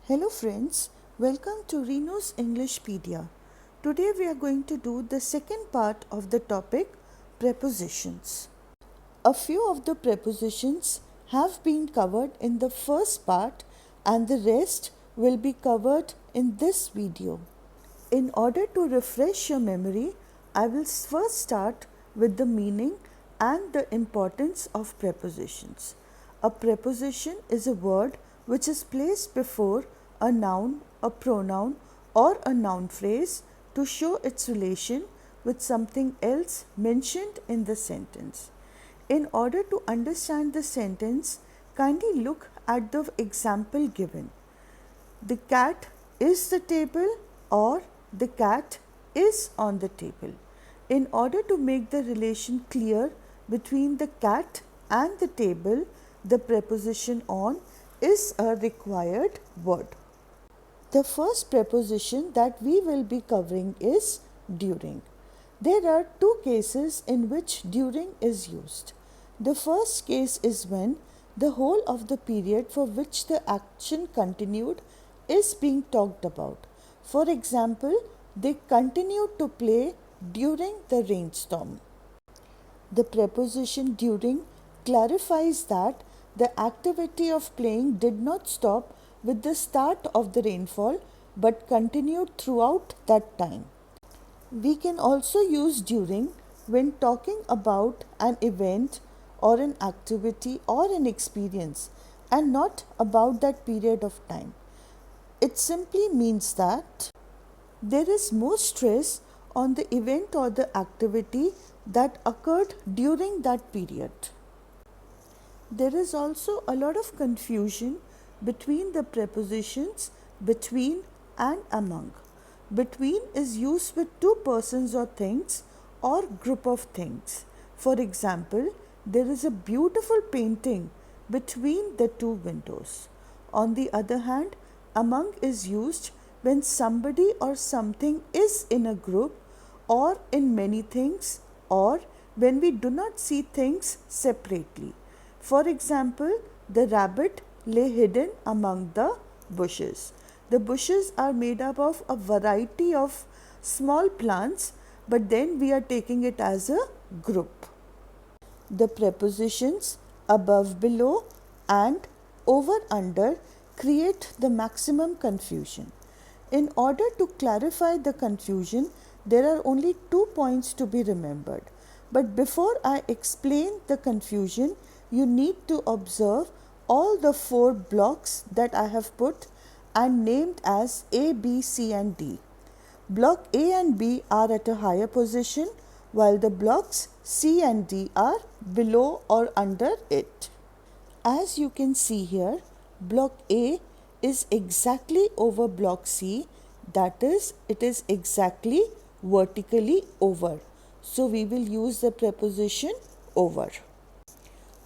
Hello friends, welcome to Reno's Englishpedia. Today we are going to do the second part of the topic prepositions. A few of the prepositions have been covered in the first part and the rest will be covered in this video. In order to refresh your memory, I will first start with the meaning and the importance of prepositions. A preposition is a word which is placed before a noun, a pronoun, or a noun phrase to show its relation with something else mentioned in the sentence. In order to understand the sentence, kindly look at the example given. The cat is the table or the cat is on the table. In order to make the relation clear between the cat and the table, the preposition on is a required word. The first preposition that we will be covering is during. There are two cases in which during is used. The first case is when the whole of the period for which the action continued is being talked about. For example, they continued to play during the rainstorm. The preposition during clarifies that the activity of playing did not stop with the start of the rainfall but continued throughout that time. We can also use during when talking about an event or an activity or an experience and not about that period of time. It simply means that there is more stress on the event or the activity that occurred during that period. There is also a lot of confusion between the prepositions between and among. Between is used with two persons or things or group of things. For example, there is a beautiful painting between the two windows. On the other hand, among is used when somebody or something is in a group or in many things or when we do not see things separately. For example, the rabbit lay hidden among the bushes. The bushes are made up of a variety of small plants, but then we are taking it as a group. The prepositions above, below, and over, under create the maximum confusion. In order to clarify the confusion, there are only 2 points to be remembered. But before I explain the confusion, you need to observe all the 4 blocks that I have put and named as A, B, C and D. Block A and B are at a higher position while the blocks C and D are below or under it. As you can see here, block A is exactly over block C, that is, it is exactly vertically over. So we will use the preposition over.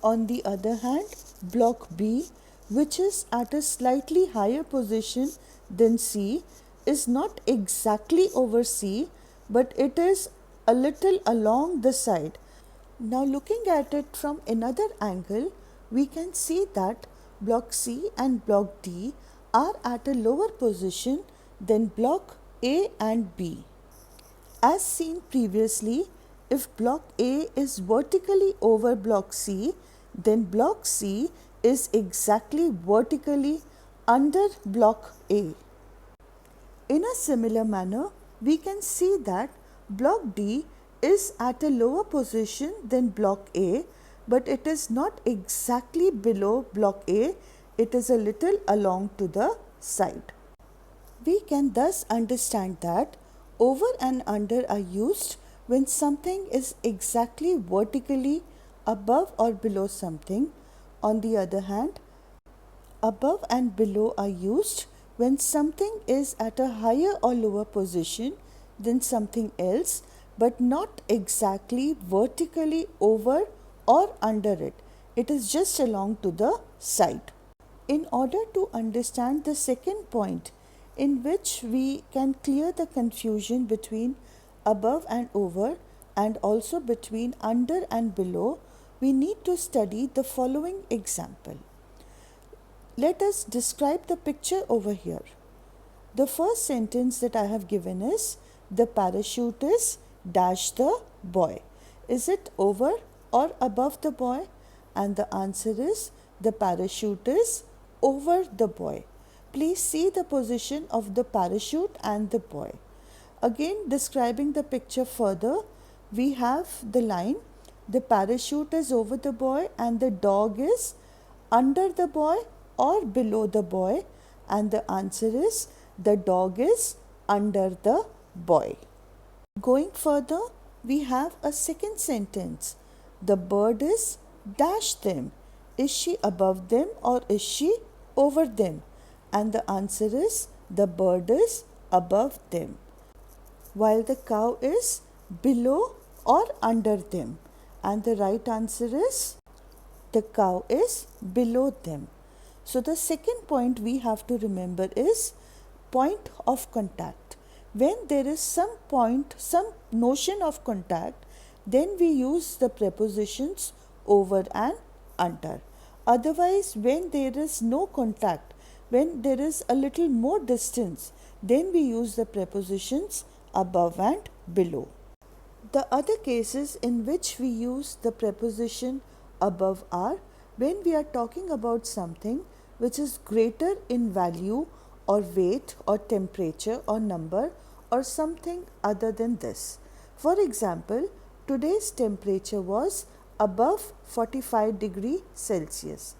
On the other hand, block B, which is at a slightly higher position than C, is not exactly over C, but it is a little along the side. Now looking at it from another angle, we can see that block C and block D are at a lower position than block A and B. As seen previously, if block A is vertically over block C, then block C is exactly vertically under block A. In a similar manner, we can see that block D is at a lower position than block A, but it is not exactly below block A, it is a little along to the side. We can thus understand that over and under are used when something is exactly vertically above or below something. On the other hand, above and below are used when something is at a higher or lower position than something else, but not exactly vertically over or under it. It is just along to the side. In order to understand the second point, in which we can clear the confusion between above and over and also between under and below, we need to study the following example. let us describe the picture over here. The first sentence that I have given is, the parachute is dash the boy. Is it over or above the boy? And the answer is, the parachute is over the boy. Please see the position of the parachute and the boy. Again, describing the picture further, we have the line, the parachute is over the boy and the dog is under the boy or below the boy, and the answer is, the dog is under the boy. Going further, we have a second sentence. The bird is dash them. Is she above them or is she over them? And the answer is, the bird is above them, while the cow is below or under them. And the right answer is, the cow is below them. So the second point we have to remember is point of contact. When there is some point, some notion of contact, then we use the prepositions over and under. Otherwise, when there is no contact, when there is a little more distance, then we use the prepositions above and below. The other cases in which we use the preposition above are when we are talking about something which is greater in value or weight or temperature or number or something other than this. For example, today's temperature was above 45 degrees Celsius.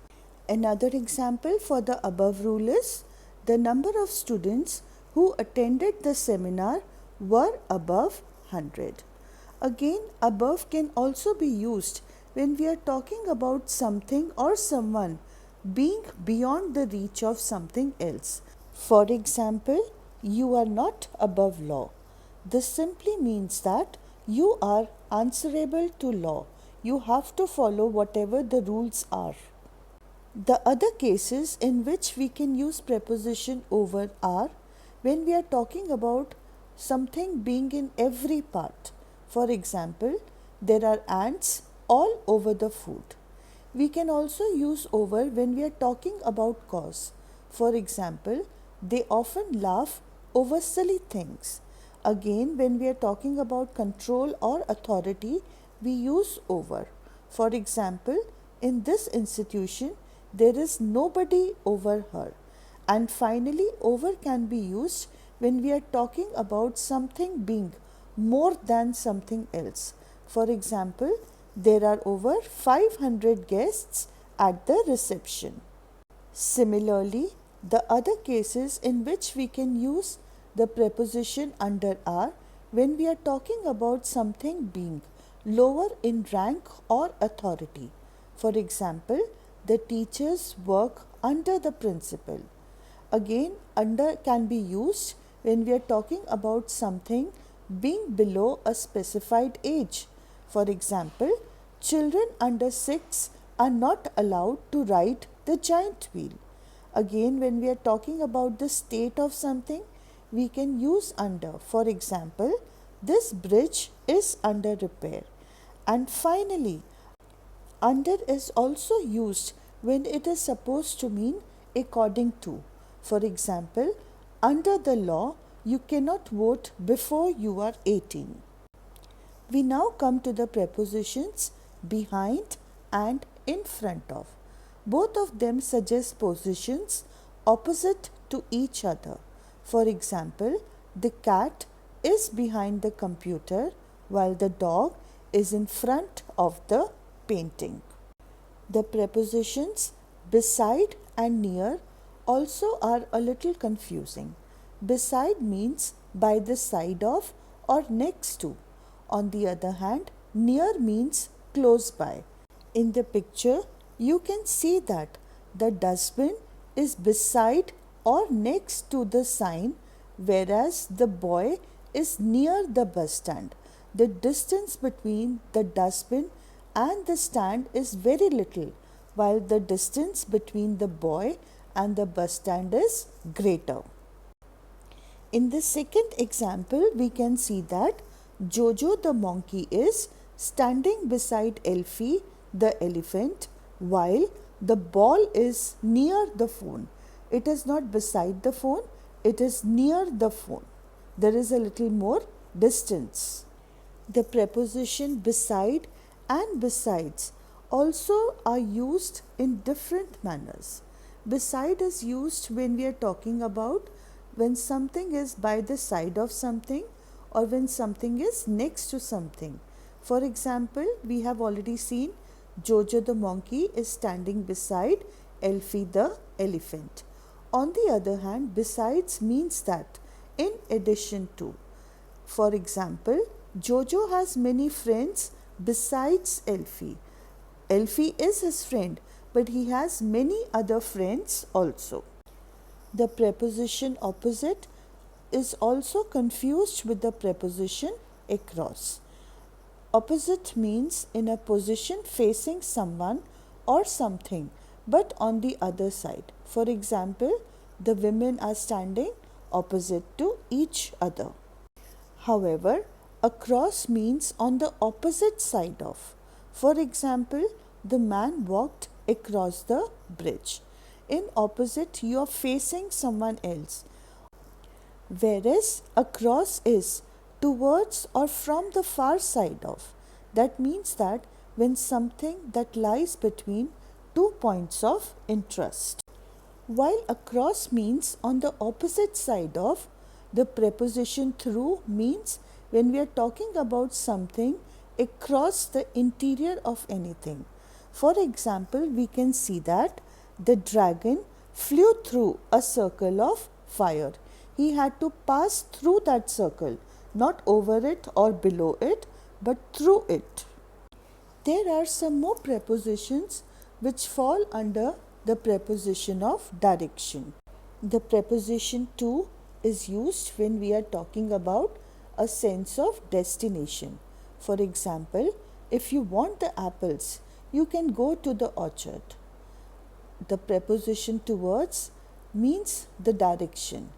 Another example for the above rule is, the number of students who attended the seminar were above 100. Again, above can also be used when we are talking about something or someone being beyond the reach of something else. For example, you are not above law. This simply means that you are answerable to law. You have to follow whatever the rules are. The other cases in which we can use preposition over are when we are talking about something being in every part. For example, there are ants all over the food. We can also use over when we are talking about cause. For example, they often laugh over silly things. Again, when we are talking about control or authority, we use over. For example, in this institution, there is nobody over her. And finally, over can be used when we are talking about something being more than something else. For example, there are over 500 guests at the reception. Similarly, the other cases in which we can use the preposition under are when we are talking about something being lower in rank or authority. For example, the teachers work under the principal. Again, under can be used when we are talking about something being below a specified age. For example, children under 6 are not allowed to ride the giant wheel. Again, when we are talking about the state of something, we can use under. For example, this bridge is under repair. And finally, under is also used when it is supposed to mean according to. For example, under the law, you cannot vote before you are 18. We now come to the prepositions behind and in front of. Both of them suggest positions opposite to each other. For example, the cat is behind the computer while the dog is in front of the painting. The prepositions beside and near also are a little confusing. Beside means by the side of or next to. On the other hand, near means close by. In the picture, you can see that the dustbin is beside or next to the sign, whereas the boy is near the bus stand. The distance between the dustbin and the stand is very little, while the distance between the boy and the bus stand is greater. In the second example, we can see that Jojo the monkey is standing beside Elfie the elephant, while The ball is near the phone. It is not beside the phone, it is near the phone. There is a little more distance. The preposition beside and besides also are used in different manners. Beside is used when we are talking about when something is by the side of something or when something is next to something. For example, we have already seen Jojo the monkey is standing beside Elfie the elephant. On the other hand, besides means that in addition to. For example, Jojo has many friends besides Elfie. Elfie is his friend, but he has many other friends also. The preposition opposite is also confused with the preposition across. Opposite means in a position facing someone or something, but on the other side. For example, the women are standing opposite to each other. However, across means on the opposite side of. For example, the man walked across the bridge. In opposite, you are facing someone else. Whereas across is towards or from the far side of. That means that when something that lies between two points of interest. While across means on the opposite side of, the preposition through means when we are talking about something across the interior of anything. For example, we can see that the dragon flew through a circle of fire. He had to pass through that circle, not over it or below it, but through it. There are some more prepositions which fall under the preposition of direction. The preposition to is used when we are talking about a sense of destination. For example, if you want the apples, you can go to the orchard. The preposition towards means the direction.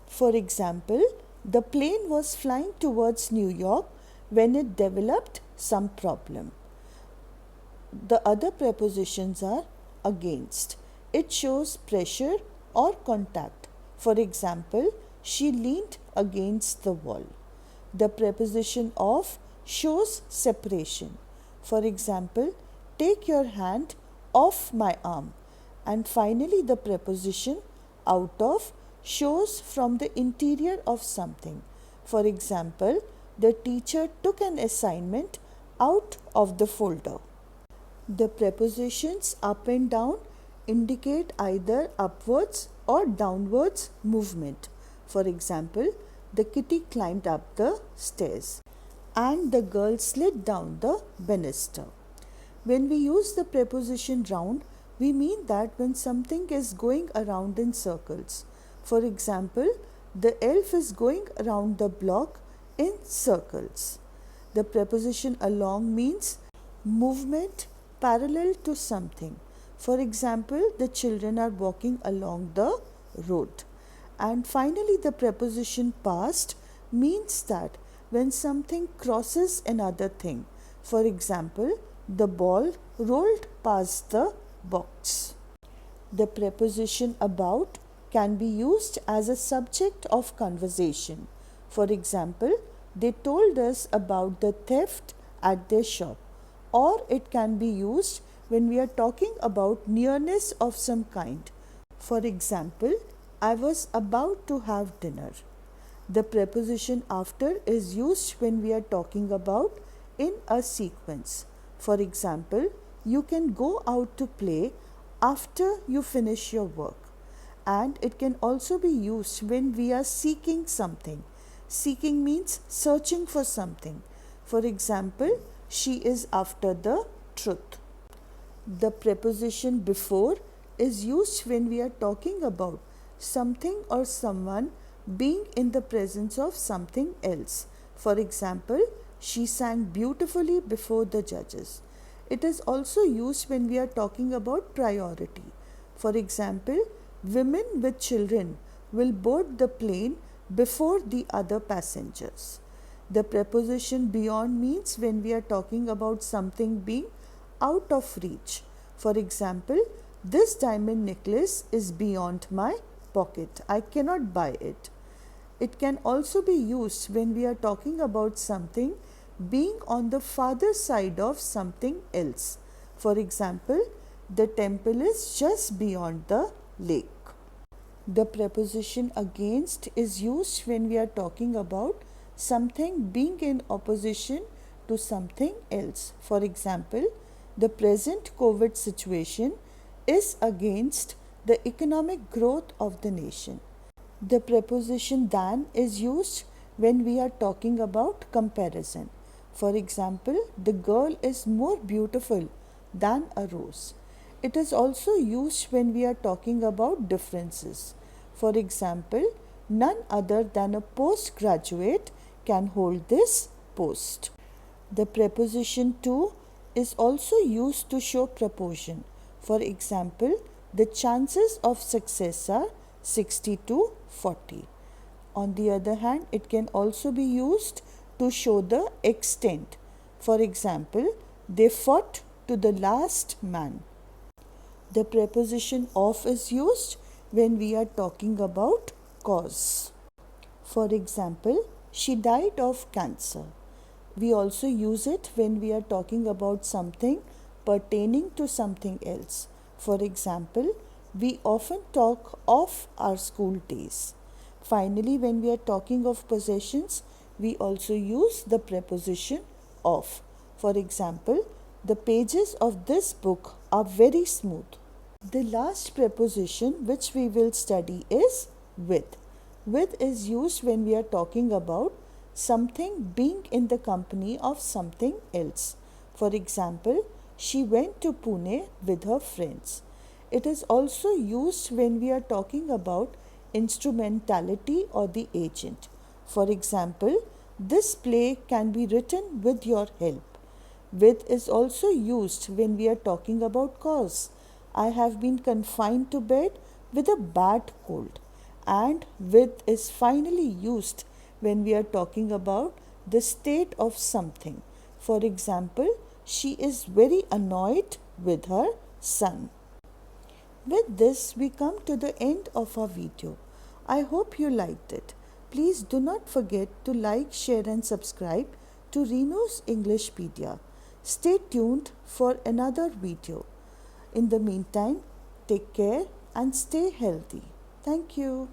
For example, the plane was flying towards New York when it developed some problem. The other prepositions are against. It shows pressure or contact. For example, she leaned against the wall. The preposition of shows separation. For example, take your hand off my arm. And finally, the preposition out of shows from the interior of something. For example, the teacher took an assignment out of the folder. The prepositions up and down indicate either upwards or downwards movement. For example, the kitty climbed up the stairs and the girl slid down the banister. When we use the preposition round, we mean that when something is going around in circles. For example, the elf is going around the block in circles. The preposition along means movement parallel to something. For example, the children are walking along the road. And finally, the preposition past means that when something crosses another thing. For example, the ball rolled past the box. The preposition about can be used as a subject of conversation. For example, they told us about the theft at their shop. Or it can be used when we are talking about nearness of some kind. For example, I was about to have dinner. The preposition after is used when we are talking about in a sequence. For example, you can go out to play after you finish your work. And it can also be used when we are seeking something. Seeking means searching for something. For example, she is after the truth. The preposition before is used when we are talking about something or someone being in the presence of something else. For example, she sang beautifully before the judges. It is also used when we are talking about priority. For example, women with children will board the plane before the other passengers. The preposition beyond means when we are talking about something being out of reach. For example, This diamond necklace is beyond my pocket. I cannot buy it. It can also be used when we are talking about something being on the farther side of something else. For example, the temple is just beyond the lake. The preposition against is used when we are talking about something being in opposition to something else. For example, the present COVID situation is against the economic growth of the nation. The preposition than is used when we are talking about comparison. For example, the girl is more beautiful than a rose. It is also used when we are talking about differences. For example, none other than a postgraduate can hold this post. The preposition to is also used to show proportion. For example, the chances of success are 60 to 40. On the other hand, it can also be used to show the extent. For example, they fought to the last man. The preposition of is used when we are talking about cause. For example, she died of cancer. We also use it when we are talking about something pertaining to something else. For example, we often talk of our school days. Finally, when we are talking of possessions, we also use the preposition of. For example, the pages of this book are very smooth. The last preposition which we will study is with. With is used when we are talking about something being in the company of something else. For example, she went to Pune with her friends. It is also used when we are talking about instrumentality or the agent. For example, this play can be written with your help. With is also used when we are talking about cause. I have been confined to bed with a bad cold. And with is finally used when we are talking about the state of something. For example, she is very annoyed with her son. With this, we come to the end of our video. I hope you liked it. Please do not forget to like, share and subscribe to Reno's Englishpedia. Stay tuned for another video. In the meantime, take care and stay healthy. Thank you.